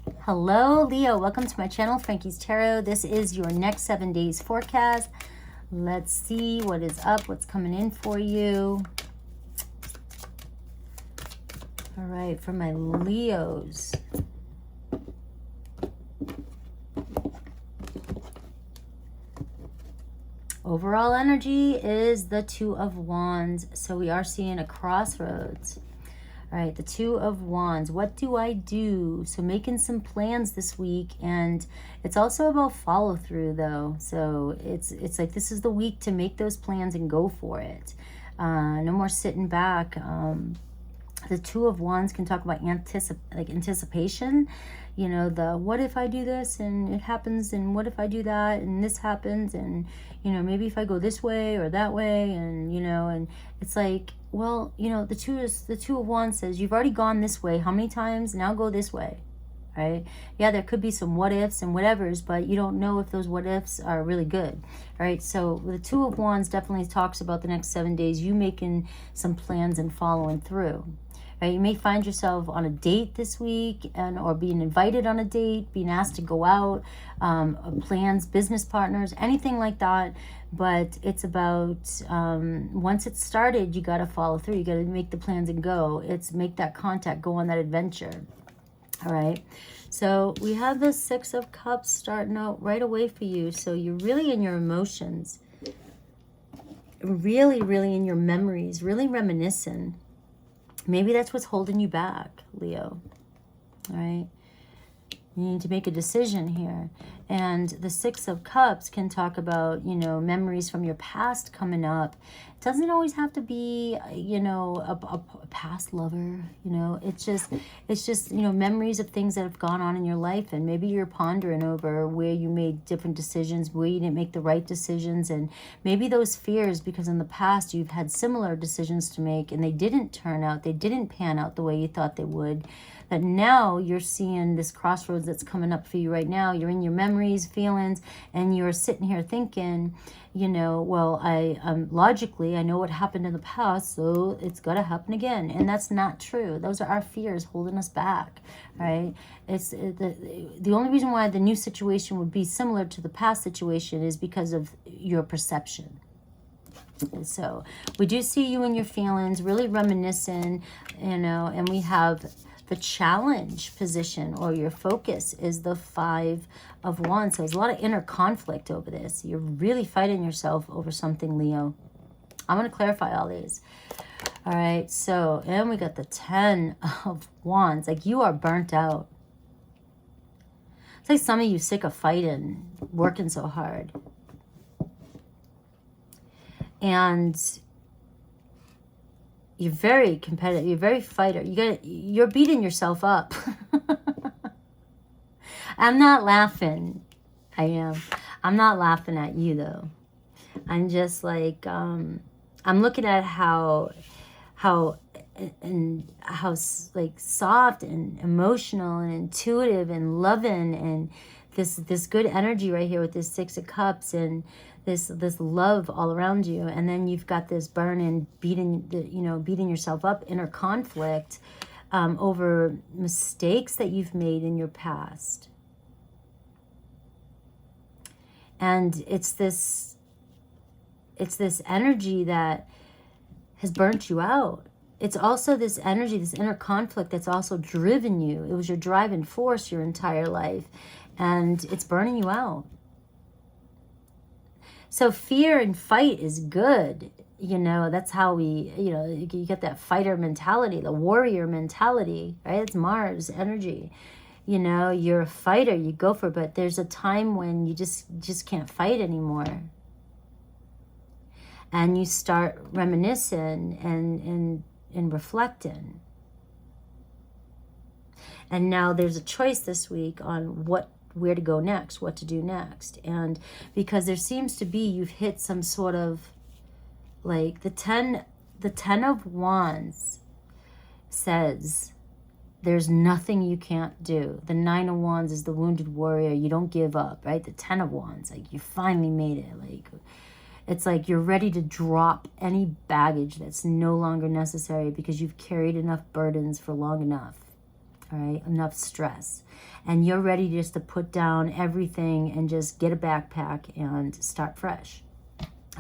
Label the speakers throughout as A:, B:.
A: Hello, Leo. Welcome to my channel, Frankie's Tarot. This is your next 7 days forecast. Let's see what is up, what's coming in for you. All right, for my Leos. Overall energy is the Two of Wands. So we are seeing a crossroads. All right, the Two of Wands. What do I do? So making some plans this week, and it's also about follow through though. So it's like this is the week to make those plans and go for it. No more sitting back. The Two of Wands can talk about anticipation. You know, the what if I do this and it happens, and what if I do that and this happens, and you know, maybe if I go this way or that way, and you know, and it's like, well, you know, the Two of Wands says you've already gone this way how many times, now go this way, right? Yeah, there could be some what ifs and whatevers, but you don't know if those what ifs are really good. All right, so the Two of Wands definitely talks about the next 7 days, you making some plans and following through. Right, you may find yourself on a date this week, or being invited on a date, being asked to go out, plans, business partners, anything like that. But it's about once it's started, you got to follow through. You got to make the plans and go. It's make that contact, go on that adventure. All right. So we have the Six of Cups starting out right away for you. So you're really in your emotions, really in your memories, really reminiscing. Maybe that's what's holding you back, Leo. All right. You need to make a decision here. And the Six of Cups can talk about, you know, memories from your past coming up. It doesn't always have to be, you know, a past lover, you know. It's just, you know, memories of things that have gone on in your life. And maybe you're pondering over where you made different decisions, where you didn't make the right decisions. And maybe those fears, because in the past you've had similar decisions to make and they didn't turn out, they didn't pan out the way you thought they would. But now you're seeing this crossroads that's coming up for you right now. You're in your memories, feelings, and you're sitting here thinking, you know, well, logically, I know what happened in the past, so it's got to happen again. And that's not true. Those are our fears holding us back, right? It's the only reason why the new situation would be similar to the past situation is because of your perception. So we do see you in your feelings, really reminiscing, you know, and we have the challenge position, or your focus is the Five of Wands. So there's a lot of inner conflict over this. You're really fighting yourself over something, Leo. I'm going to clarify all these. All right. So, and we got the Ten of Wands. Like you are burnt out. It's like some of you sick of fighting, working so hard. And you're very competitive. You're very fighter. You're beating yourself up. I'm not laughing. I am. I'm not laughing at you though. I'm just like, I'm looking at how like soft and emotional and intuitive and loving, and this good energy right here with this Six of Cups and this love all around you. And then you've got this burning, beating yourself up, inner conflict over mistakes that you've made in your past. And it's this energy that has burnt you out. It's also this energy, this inner conflict that's also driven you. It was your driving force your entire life, and it's burning you out. So fear and fight is good. You know, that's how we, you know, you get that fighter mentality, the warrior mentality, right? It's Mars energy. You know, you're a fighter, you go for it, but there's a time when you just can't fight anymore. And you start reminiscing and reflecting. And now there's a choice this week on where to go next, what to do next. And because there seems to be, you've hit some sort of, like the Ten of Wands says there's nothing you can't do. The Nine of Wands is the wounded warrior. You don't give up, right? The Ten of Wands, like you finally made it. Like it's like you're ready to drop any baggage that's no longer necessary because you've carried enough burdens for long enough. all right? Enough stress. And you're ready just to put down everything and just get a backpack and start fresh.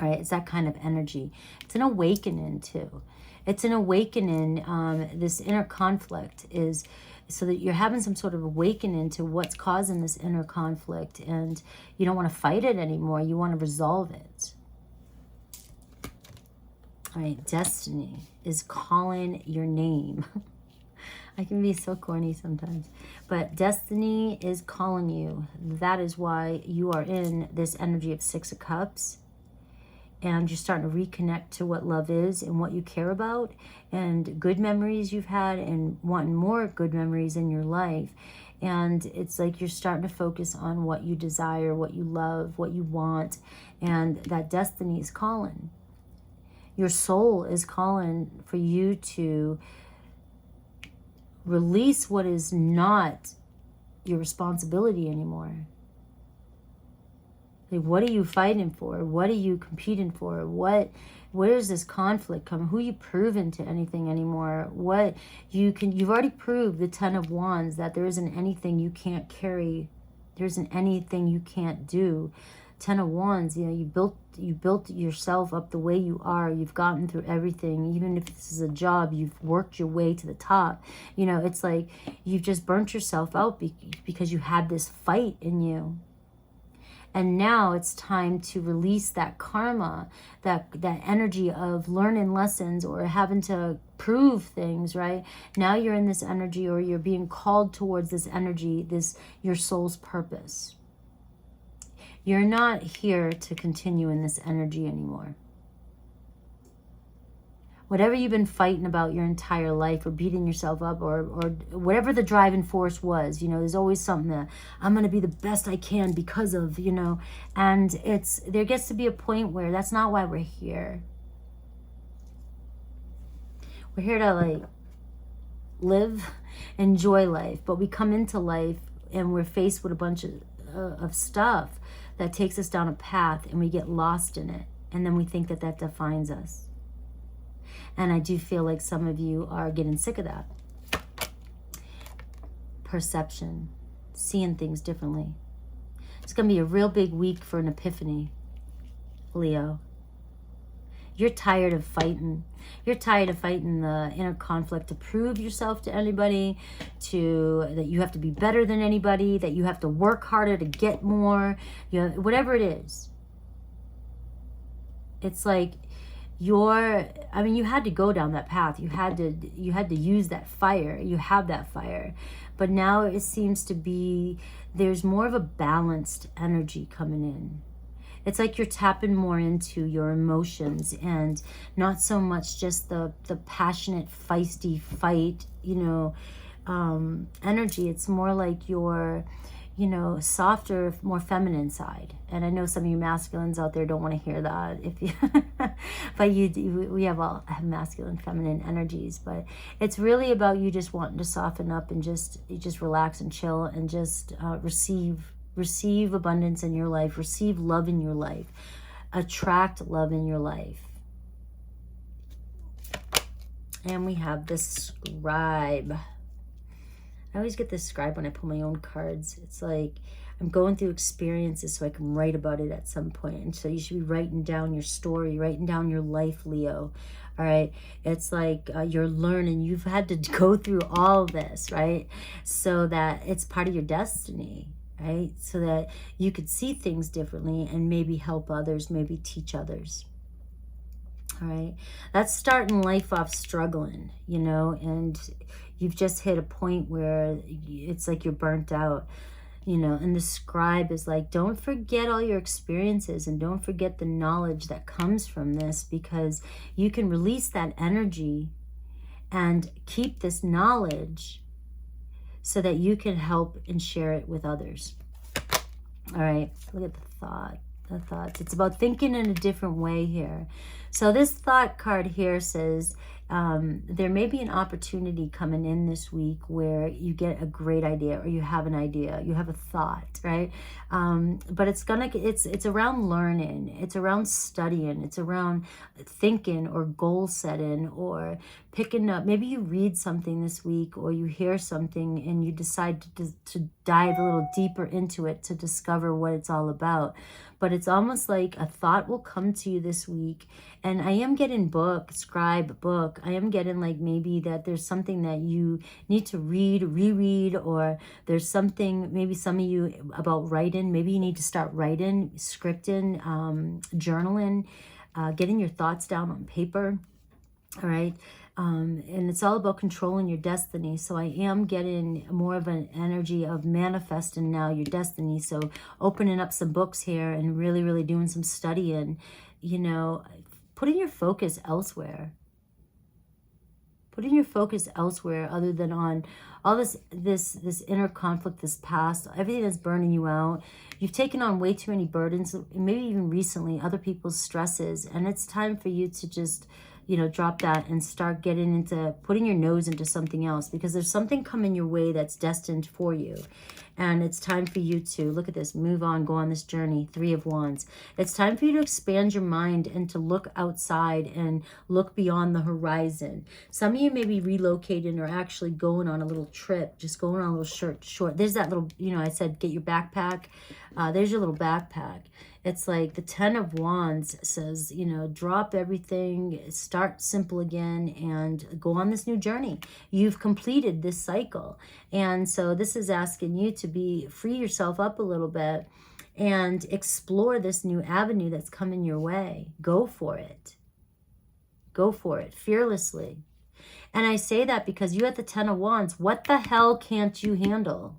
A: All right, it's that kind of energy. It's an awakening too. It's an awakening. This inner conflict is so that you're having some sort of awakening to what's causing this inner conflict, and you don't want to fight it anymore. You want to resolve it. All right, destiny is calling your name. I can be so corny sometimes, but destiny is calling you. That is why you are in this energy of Six of Cups, and you're starting to reconnect to what love is and what you care about and good memories you've had and wanting more good memories in your life. And it's like you're starting to focus on what you desire, what you love, what you want, and that destiny is calling. Your soul is calling for you to release what is not your responsibility anymore. Like, what are you fighting for? What are you competing for? Where's this conflict coming? Who are you proving to anything anymore? You've already proved the 10 of Wands that there isn't anything you can't carry. There isn't anything you can't do. 10 of Wands, you know, you built yourself up the way you are. You've gotten through everything. Even if this is a job, you've worked your way to the top. You know, it's like you've just burnt yourself out because you had this fight in you. And now it's time to release that karma, that energy of learning lessons or having to prove things, right? Now you're in this energy, or you're being called towards this energy, your soul's purpose. You're not here to continue in this energy anymore. Whatever you've been fighting about your entire life, or beating yourself up, or whatever the driving force was, you know, there's always something that I'm going to be the best I can because of, you know, and there gets to be a point where that's not why we're here. We're here to like live, enjoy life, but we come into life and we're faced with a bunch of stuff that takes us down a path, and we get lost in it, and then we think that defines us. And I do feel like some of you are getting sick of that. Perception, seeing things differently. It's going to be a real big week for an epiphany, Leo. You're tired of fighting. You're tired of fighting the inner conflict to prove yourself to anybody, that you have to be better than anybody, that you have to work harder to get more, you know, whatever it is. It's like you had to go down that path. You had to use that fire. You have that fire. But now it seems to be there's more of a balanced energy coming in. It's like you're tapping more into your emotions and not so much just the passionate, feisty fight, you know, energy. It's more like your, you know, softer, more feminine side. And I know some of you masculines out there don't want to hear that, but we all have masculine, feminine energies. But it's really about you just wanting to soften up and just relax and chill and just receive abundance in your life, receive love in your life, attract love in your life. And we have the Scribe. I always get this Scribe when I pull my own cards. It's like I'm going through experiences so I can write about it at some point. And so you should be writing down your story, writing down your life, Leo. All right. It's like you're learning. You've had to go through all this, right? So that it's part of your destiny. Right? So that you could see things differently and maybe help others, maybe teach others. All right. That's starting life off struggling, you know, and you've just hit a point where it's like you're burnt out, you know, and the Scribe is like, don't forget all your experiences and don't forget the knowledge that comes from this, because you can release that energy and keep this knowledge so that you can help and share it with others. All right, look at the thoughts. It's about thinking in a different way here. So this thought card here says, there may be an opportunity coming in this week where you get a great idea, or you have an idea, you have a thought, right? But it's around learning, it's around studying, it's around thinking or goal setting, or picking up. Maybe you read something this week, or you hear something and you decide to dive a little deeper into it to discover what it's all about. But it's almost like a thought will come to you this week. And I am getting scribe book. I am getting like maybe that there's something that you need to reread, or there's something, maybe some of you about writing. Maybe you need to start writing, scripting, journaling, getting your thoughts down on paper. All right. And it's all about controlling your destiny. So I am getting more of an energy of manifesting now your destiny. So opening up some books here and really, really doing some studying, you know, putting your focus elsewhere. Putting your focus elsewhere other than on all this inner conflict, this past, everything that's burning you out. You've taken on way too many burdens, maybe even recently, other people's stresses. And it's time for you to just, you know, drop that and start getting into putting your nose into something else, because there's something coming your way that's destined for you. And it's time for you to, look at this, move on, go on this journey, 3 of Wands. It's time for you to expand your mind and to look outside and look beyond the horizon. Some of you may be relocating or actually going on a little trip, just going on a little short. There's that little, you know, I said, get your backpack. There's your little backpack. It's like the 10 of Wands says, you know, drop everything, start simple again, and go on this new journey. You've completed this cycle. And so this is asking you to free yourself up a little bit and explore this new avenue that's coming your way. Go for it. Go for it fearlessly. And I say that because you at the 10 of Wands, what the hell can't you handle?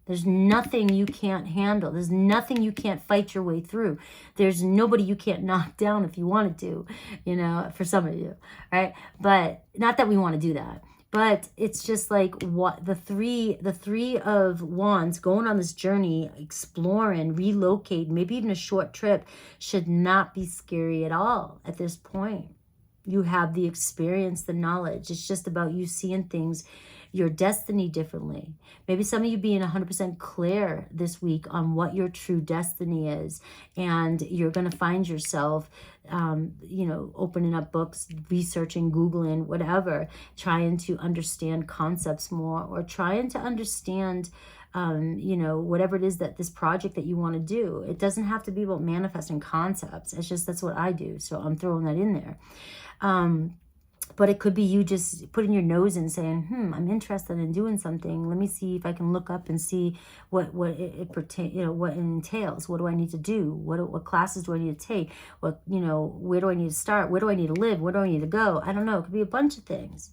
A: There's nothing you can't handle. There's nothing you can't fight your way through. There's nobody you can't knock down if you wanted to, you know, for some of you, right? But not that we want to do that. But it's just like what the three of Wands going on this journey, exploring, relocate, maybe even a short trip, should not be scary at all at this point. You have the experience, the knowledge. It's just about you seeing things, your destiny differently. Maybe some of you being 100% clear this week on what your true destiny is. And you're going to find yourself, you know, opening up books, researching, Googling, whatever, trying to understand concepts more, or trying to understand, you know, whatever it is that this project that you want to do. It doesn't have to be about manifesting concepts. It's just, that's what I do. So I'm throwing that in there. But it could be you just putting your nose in saying, I'm interested in doing something. Let me see if I can look up and see what it pertains, you know, what it entails. What do I need to do? What classes do I need to take? What, you know, where do I need to start? Where do I need to live? Where do I need to go? I don't know. It could be a bunch of things.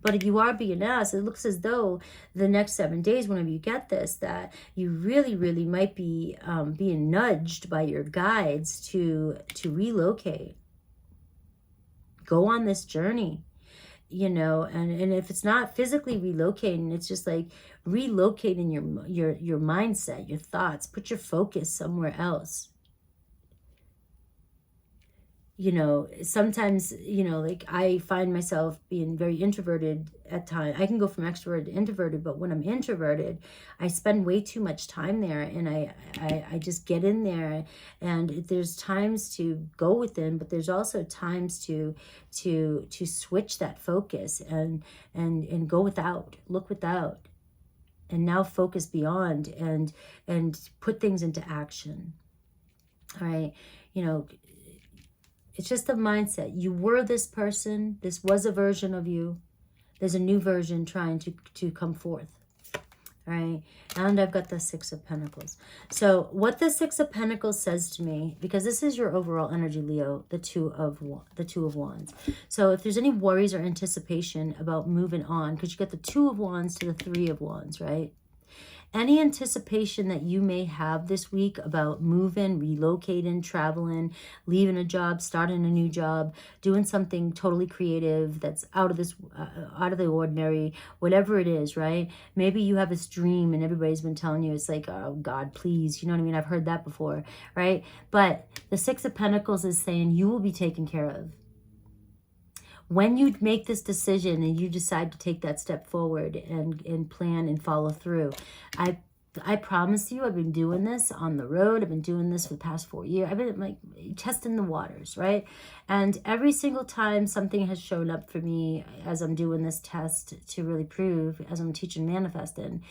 A: But if you are being asked, it looks as though the next 7 days, whenever you get this, that you really, really might be being nudged by your guides to relocate. Go on this journey, you know, and if it's not physically relocating, it's just like relocating your mindset, your thoughts, put your focus somewhere else. You know, sometimes, you know, like I find myself being very introverted at times. I can go from extroverted to introverted, but when I'm introverted, I spend way too much time there, and I just get in there, and there's times to go within, but there's also times to switch that focus and go without, look without, and now focus beyond and put things into action. All right, you know, it's just a mindset. You were this person. This was a version of you. There's a new version trying to come forth. All right. And I've got the 6 of Pentacles. So what the 6 of Pentacles says to me, because this is your overall energy, Leo, the 2 of Wands. So if there's any worries or anticipation about moving on, because you get the 2 of Wands to the 3 of Wands, right? Any anticipation that you may have this week about moving, relocating, traveling, leaving a job, starting a new job, doing something totally creative that's out of the ordinary, whatever it is, right? Maybe you have this dream and everybody's been telling you, it's like, oh God, please, you know what I mean? I've heard that before, right? But the 6 of Pentacles is saying you will be taken care of. when you make this decision and you decide to take that step forward and plan and follow through, I promise you, I've been doing this on the road. I've been doing this for the past 4 years. I've been like testing the waters, right? And every single time something has shown up for me as I'm doing this test to really prove, as I'm teaching manifesting,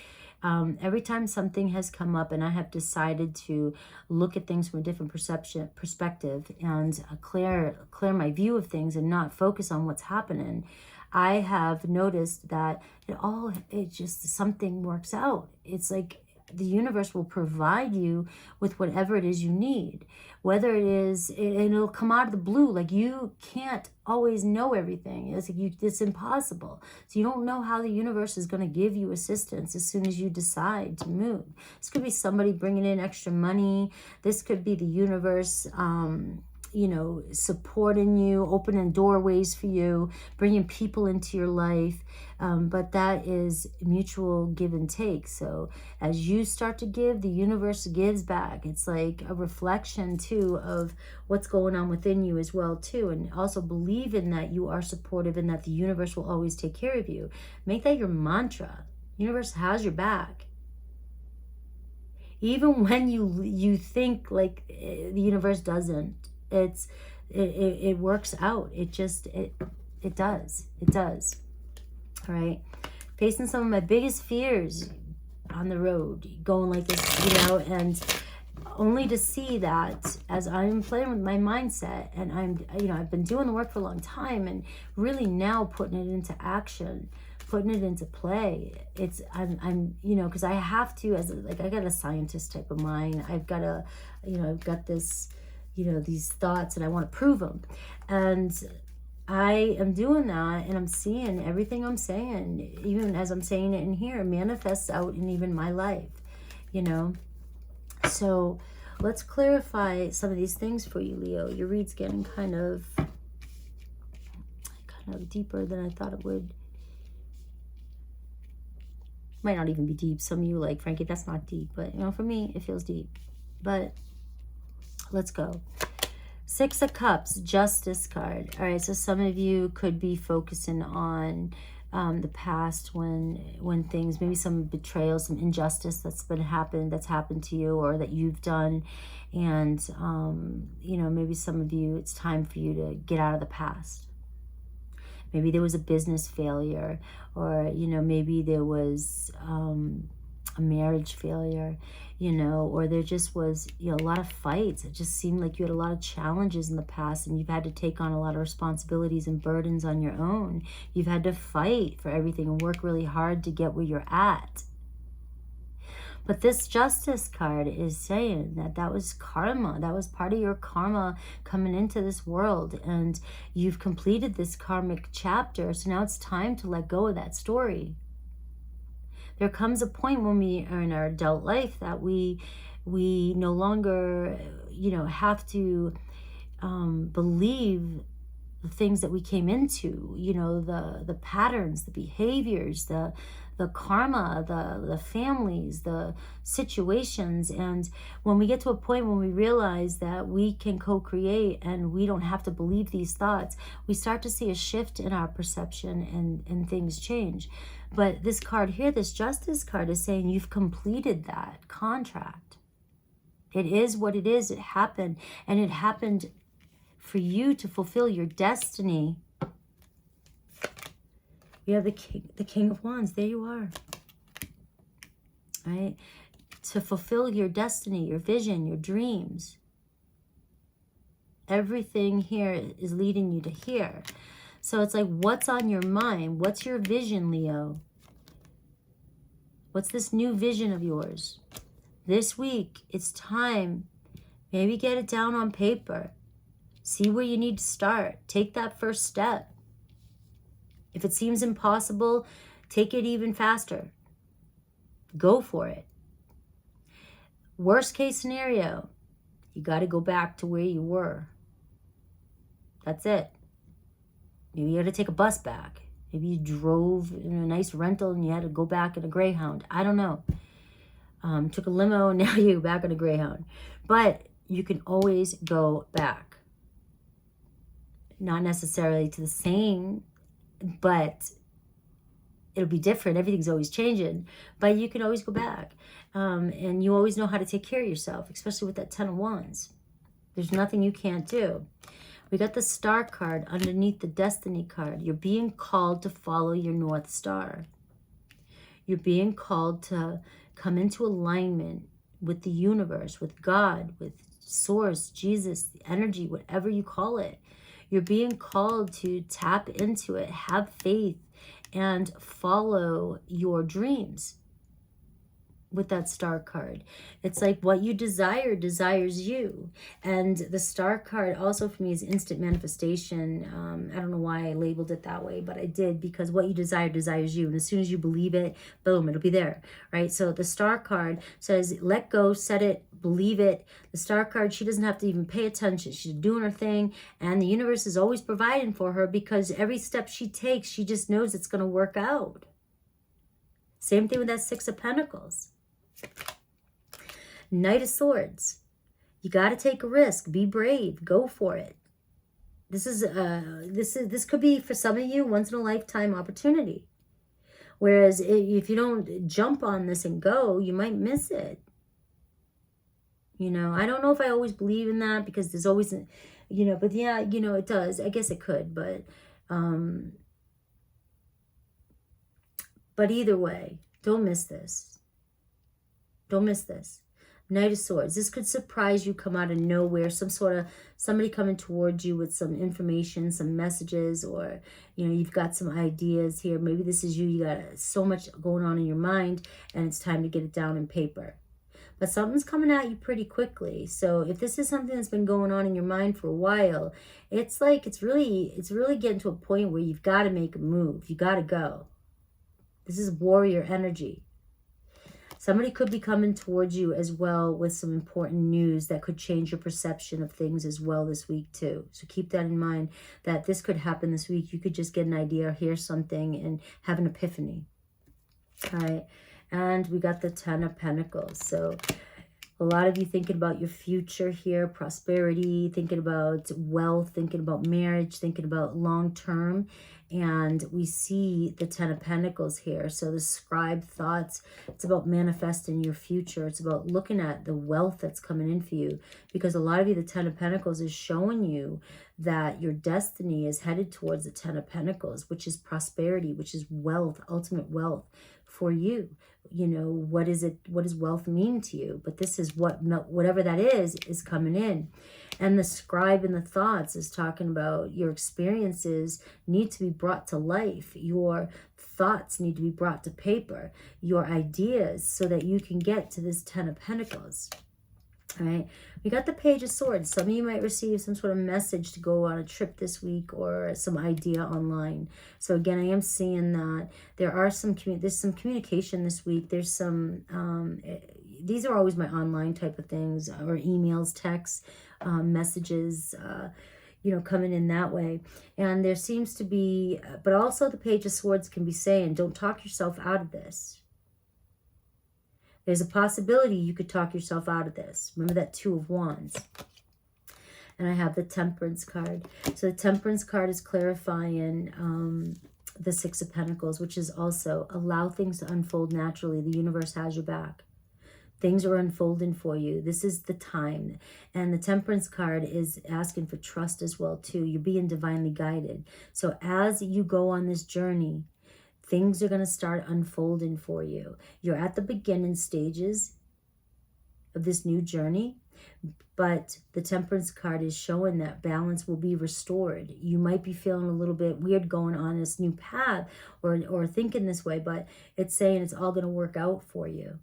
A: every time something has come up and I have decided to look at things from a different perspective and clear my view of things and not focus on what's happening, I have noticed that it just something works out. It's like the universe will provide you with whatever it is you need, whether it is, and it'll come out of the blue. Like, you can't always know everything. It's impossible. So you don't know how the universe is going to give you assistance as soon as you decide to move. This could be somebody bringing in extra money. This could be the universe, supporting you, opening doorways for you, bringing people into your life. But that is mutual give and take. So as you start to give, the universe gives back. It's like a reflection too of what's going on within you as well too. And also believe in that you are supportive and that the universe will always take care of you. Make that your mantra. Universe has your back. Even when you think like the universe doesn't, it works out. It does. All right. Facing some of my biggest fears on the road, going like this, and only to see that as I'm playing with my mindset and I've been doing the work for a long time and really now putting it into action, putting it into play. I'm because I have to, I got a scientist type of mind. I've got this, these thoughts and I want to prove them. And I am doing that and I'm seeing everything I'm saying, even as I'm saying it in here, manifests out in even my life, So let's clarify some of these things for you, Leo. Your read's getting kind of deeper than I thought it would. Might not even be deep. Some of you like, Frankie, that's not deep. But, for me, it feels deep. But let's go. 6 of Cups, Justice card. All right, so some of you could be focusing on the past when things, maybe some betrayal, some injustice that's happened to you or that you've done. And, maybe some of you, it's time for you to get out of the past. Maybe there was a business failure, or, maybe there was a marriage failure, or there just was, a lot of fights. It just seemed like you had a lot of challenges in the past and you've had to take on a lot of responsibilities and burdens on your own. You've had to fight for everything and work really hard to get where you're at. But this Justice card is saying that was karma. That was part of your karma coming into this world. And you've completed this karmic chapter. So now it's time to let go of that story. There comes a point when we are in our adult life that we no longer, have to believe the things that we came into, the patterns, the behaviors, the karma, the families, the situations. And when we get to a point when we realize that we can co-create and we don't have to believe these thoughts, we start to see a shift in our perception and things change. But this card here, this Justice card, is saying you've completed that contract. It is what it is. It happened. And it happened for you to fulfill your destiny. You have the King of Wands. There you are. Right? To fulfill your destiny, your vision, your dreams. Everything here is leading you to here. So it's like, what's on your mind? What's your vision, Leo? What's this new vision of yours? This week, it's time. Maybe get it down on paper. See where you need to start. Take that first step. If it seems impossible, take it even faster. Go for it. Worst case scenario, you got to go back to where you were. That's it. Maybe you had to take a bus back. Maybe you drove in a nice rental and you had to go back in a Greyhound. I don't know. Took a limo and now you're back in a Greyhound. But you can always go back. not necessarily to the same, but it'll be different. Everything's always changing, but you can always go back. And you always know how to take care of yourself, especially with that 10 of Wands. There's nothing you can't do. We got the Star card underneath the Destiny card. You're being called to follow your North Star. You're being called to come into alignment with the universe, with God, with Source, Jesus, energy, whatever you call it. You're being called to tap into it, have faith, and follow your dreams with that Star card. It's like what you desire desires you. And the Star card also for me is instant manifestation. I don't know why I labeled it that way, but I did, because what you desire desires you. And as soon as you believe it, boom, it'll be there, right? So the Star card says, let go, set it, believe it. The Star card, she doesn't have to even pay attention. She's doing her thing. And the universe is always providing for her, because every step she takes, she just knows it's going to work out. Same thing with that Six of Pentacles. Knight of Swords. You got to take a risk. Be brave. Go for it. This could be for some of you once in a lifetime opportunity. Whereas if you don't jump on this and go, you might miss it. You know, I don't know if I always believe in that, because there's always, you know, but yeah, you know, it does. I guess it could, but either way, don't miss this. Don't miss this. Knight of Swords. This could surprise you, come out of nowhere. Somebody coming towards you with some information, some messages, or, you know, you've got some ideas here. Maybe this is you. You got so much going on in your mind, and it's time to get it down in paper. But something's coming at you pretty quickly. So if this is something that's been going on in your mind for a while, it's like, it's really getting to a point where you've got to make a move. You got to go. This is warrior energy. Somebody could be coming towards you as well with some important news that could change your perception of things as well this week too. So keep that in mind, that this could happen this week. You could just get an idea, hear something, and have an epiphany. All right. And we got the 10 of Pentacles. So a lot of you thinking about your future here, prosperity, thinking about wealth, thinking about marriage, thinking about long-term. And we see the 10 of Pentacles here. So the scribe thoughts, it's about manifesting your future. It's about looking at the wealth that's coming in for you. Because a lot of you, the 10 of Pentacles is showing you that your destiny is headed towards the 10 of Pentacles, which is prosperity, which is wealth, ultimate wealth for you. You know, what is it? What does wealth mean to you? But this is whatever that is coming in. And the scribe in the thoughts is talking about your experiences need to be brought to life. Your thoughts need to be brought to paper. Your ideas, so that you can get to this 10 of Pentacles. All right, we got the Page of Swords. Some of you might receive some sort of message to go on a trip this week, or some idea online. So again, I am seeing that there are there's some communication this week. There's some, these are always my online type of things, or emails, texts, messages, you know, coming in that way. And there seems to be, but also the Page of Swords can be saying, don't talk yourself out of this. There's a possibility you could talk yourself out of this. Remember that Two of Wands. And I have the Temperance card. So the Temperance card is clarifying the Six of Pentacles, which is also allow things to unfold naturally. The universe has your back. Things are unfolding for you. This is the time. And the Temperance card is asking for trust as well too. You're being divinely guided. So as you go on this journey, things are going to start unfolding for you. You're at the beginning stages of this new journey, but the Temperance card is showing that balance will be restored. You might be feeling a little bit weird going on this new path, or thinking this way, but it's saying it's all going to work out for you.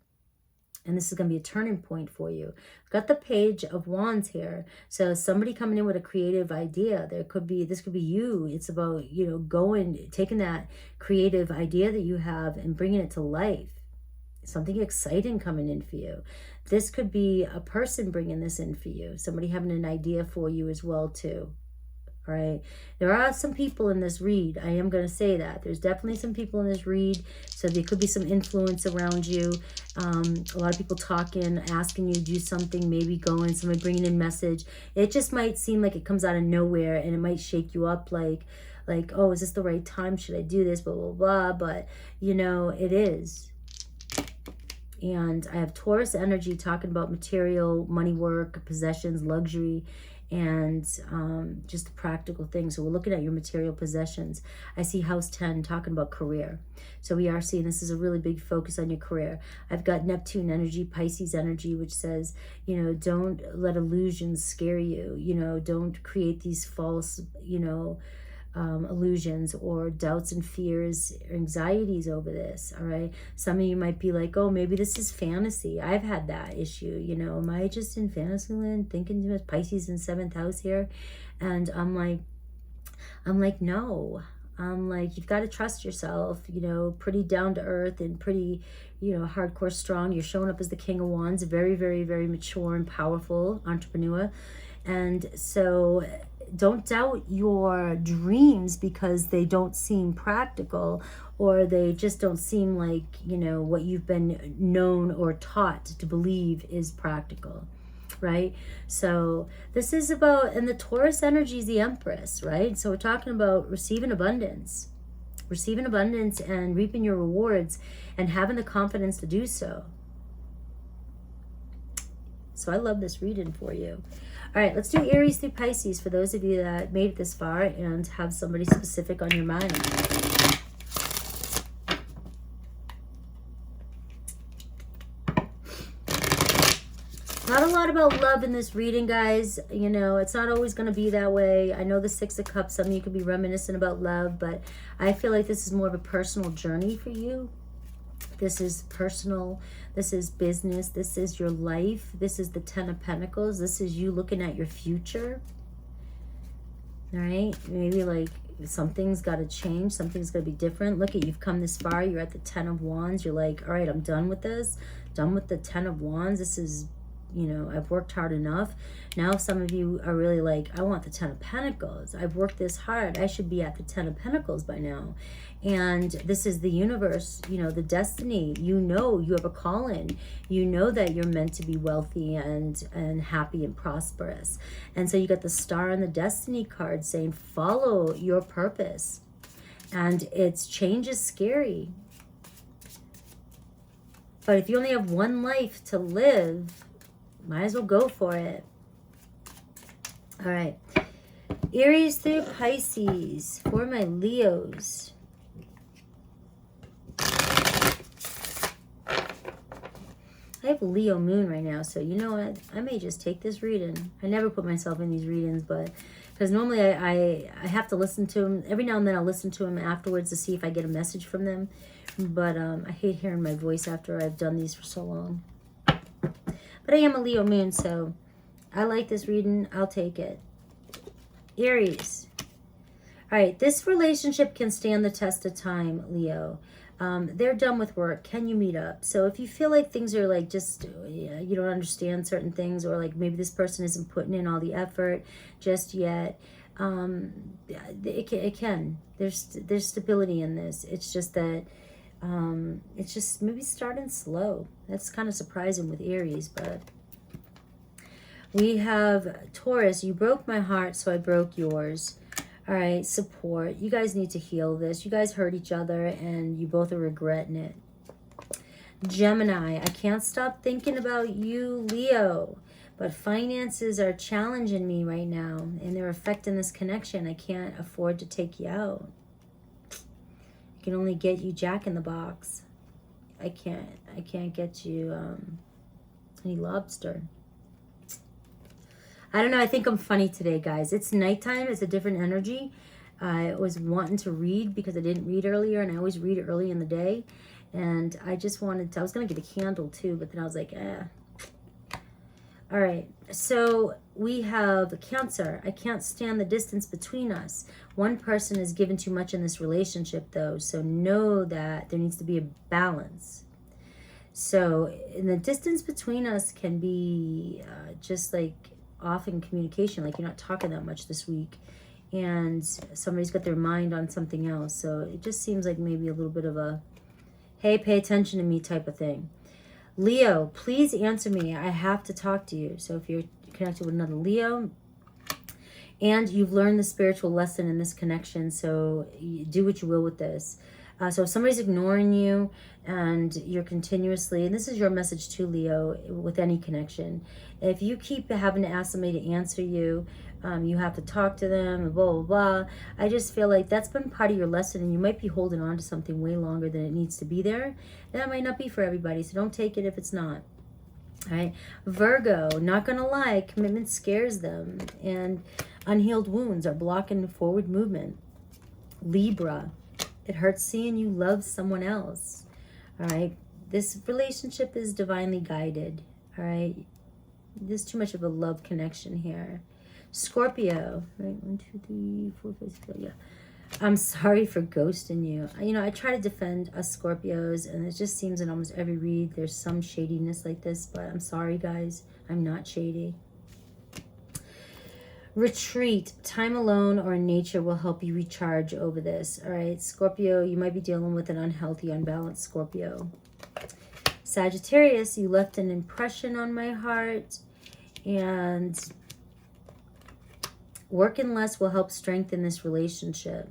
A: And this is going to be a turning point for you. Got the Page of Wands here. So somebody coming in with a creative idea. This could be you. It's about, you know, taking that creative idea that you have and bringing it to life. Something exciting coming in for you. This could be a person bringing this in for you. Somebody having an idea for you as well too. All right, there are some people in this read. I am going to say that. There's definitely some people in this read. So there could be some influence around you. A lot of people talking, asking you to do something, maybe going, somebody bringing in message. It just might seem like it comes out of nowhere, and it might shake you up like, oh, is this the right time? Should I do this? Blah, blah, blah. But, you know, it is. And I have Taurus energy talking about material, money, work, possessions, luxury, and just the practical things. So we're looking at your material possessions. I see house 10 talking about career. So we are seeing this is a really big focus on your career. I've got Neptune energy, Pisces energy, which says, you know, don't let illusions scare you. You know, don't create these false, you know, illusions or doubts and fears, anxieties over this. All right, some of you might be like, oh, maybe this is fantasy. I've had that issue, you know, am I just in fantasy land thinking too much? Pisces in 7th house here, and I'm like no. I'm like, you've got to trust yourself, you know, pretty down to earth and pretty, you know, hardcore strong. You're showing up as the King of Wands, a very, very, very mature and powerful entrepreneur. And so don't doubt your dreams because they don't seem practical, or they just don't seem like, you know, what you've been known or taught to believe is practical, right? So this is about, and the Taurus energy is the Empress, right? So we're talking about receiving abundance and reaping your rewards and having the confidence to do so. So I love this reading for you. All right, let's do Aries through Pisces for those of you that made it this far and have somebody specific on your mind. Not a lot about love in this reading, guys. You know, it's not always going to be that way. I know the 6 of Cups, some of you could be reminiscent about love, but I feel like this is more of a personal journey for you. This is personal. This is business. This is your life. This is the 10 of Pentacles. This is you looking at your future. All right? Maybe like something's got to change. Something's going to be different. Look at, you've come this far. You're at the 10 of Wands. You're like, all right, I'm done with this. Done with the 10 of Wands. This is, you know, I've worked hard enough. Now some of you are really like, I want the 10 of Pentacles. I've worked this hard. I should be at the 10 of Pentacles by now. And this is the universe, you know, the destiny. You know you have a calling. You know that you're meant to be wealthy and happy and prosperous. And so you got the Star and the Destiny card saying, follow your purpose. And it's change is scary. But if you only have one life to live, might as well go for it. All right. Aries through Pisces for my Leos. I have Leo moon right now, so you know what? I may just take this reading. I never put myself in these readings, but because normally I have to listen to them. Every now and then I'll listen to them afterwards to see if I get a message from them. But I hate hearing my voice after I've done these for so long. But I am a Leo moon, so I like this reading. I'll take it. Aries. All right, this relationship can stand the test of time, Leo. They're done with work. Can you meet up? So if you feel like things are like just, you don't understand certain things, or like maybe this person isn't putting in all the effort just yet, it can. There's stability in this. It's just that it's just maybe starting slow. That's kind of surprising with Aries, but we have Taurus. You broke my heart, so I broke yours. All right, support. You guys need to heal this. You guys hurt each other and you both are regretting it. Gemini, I can't stop thinking about you, Leo. But finances are challenging me right now and they're affecting this connection. I can't afford to take you out. I can only get you Jack in the Box. I can't get you any lobster. I don't know. I think I'm funny today, guys. It's nighttime. It's a different energy. I was wanting to read because I didn't read earlier, and I always read early in the day. And I just wanted to, I was going to get a candle too, but then I was like, All right. So we have Cancer. I can't stand the distance between us. One person is given too much in this relationship, though. So know that there needs to be a balance. So in the distance between us can be just like off in communication, like you're not talking that much this week, and somebody's got their mind on something else. So it just seems like maybe a little bit of a, hey, pay attention to me type of thing. Leo, please answer me. I have to talk to you. So if you're connected with another Leo, and you've learned the spiritual lesson in this connection, so you do what you will with this. So if somebody's ignoring you and you're continuously, and this is your message to Leo with any connection, if you keep having to ask somebody to answer you, you have to talk to them, and blah, blah, blah. I just feel like that's been part of your lesson, and you might be holding on to something way longer than it needs to be there. That might not be for everybody, so don't take it if it's not. All right, Virgo, not gonna lie, commitment scares them, and unhealed wounds are blocking forward movement. Libra, it hurts seeing you love someone else. All right, this relationship is divinely guided. All right, there's too much of a love connection here. Scorpio, right, 1, 2, 3, 4, 5, 6, yeah. I'm sorry for ghosting you. You know, I try to defend us Scorpios, and it just seems in almost every read there's some shadiness like this, but I'm sorry, guys. I'm not shady. Retreat. Time alone or in nature will help you recharge over this. All right, Scorpio, you might be dealing with an unhealthy, unbalanced Scorpio. Sagittarius, you left an impression on my heart, and working less will help strengthen this relationship.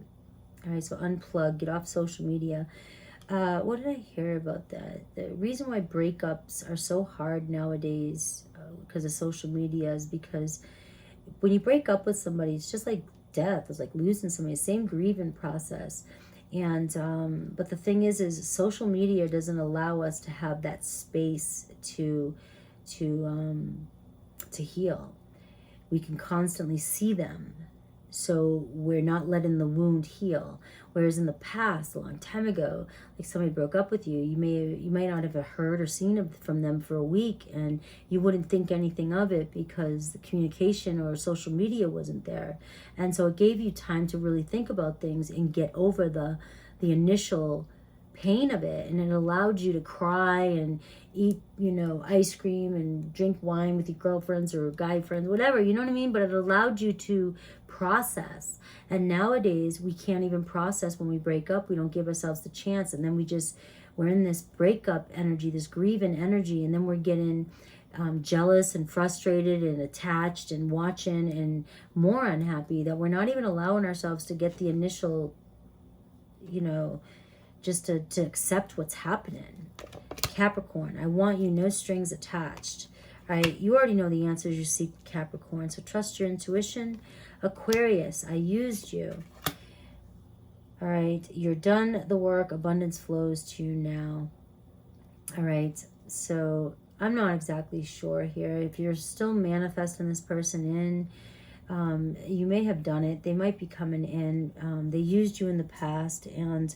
A: All right, so unplug, get off social media. What did I hear about that? The reason why breakups are so hard nowadays because of social media is because when you break up with somebody, it's just like death. It's like losing somebody, same grieving process. And but the thing is social media doesn't allow us to have that space to heal. We can constantly see them, so we're not letting the wound heal. Whereas in the past, a long time ago, like somebody broke up with you, you may not have heard or seen from them for a week, and you wouldn't think anything of it because the communication or social media wasn't there. And so it gave you time to really think about things and get over the initial pain of it, and it allowed you to cry and eat, you know, ice cream and drink wine with your girlfriends or guy friends, whatever, you know what I mean? But it allowed you to process. And nowadays we can't even process when we break up. We don't give ourselves the chance, and then we're in this breakup energy, this grieving energy, and then we're getting jealous and frustrated and attached and watching and more unhappy, that we're not even allowing ourselves to get the initial, you know, just to accept what's happening. Capricorn, I want you, no strings attached. All right, you already know the answers you seek, Capricorn, so trust your intuition. Aquarius, I used you. All right, you're done the work. Abundance flows to you now. All right, so I'm not exactly sure here. If you're still manifesting this person in, you may have done it. They might be coming in. They used you in the past, and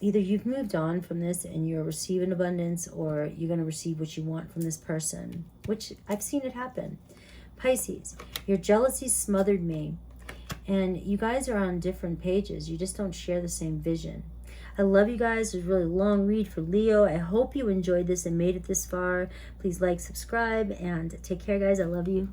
A: either you've moved on from this and you're receiving abundance, or you're going to receive what you want from this person, which I've seen it happen. Pisces, your jealousy smothered me, and you guys are on different pages. You just don't share the same vision. I love you guys. It's a really long read for Leo. I hope you enjoyed this and made it this far. Please like, subscribe, and take care, guys. I love you.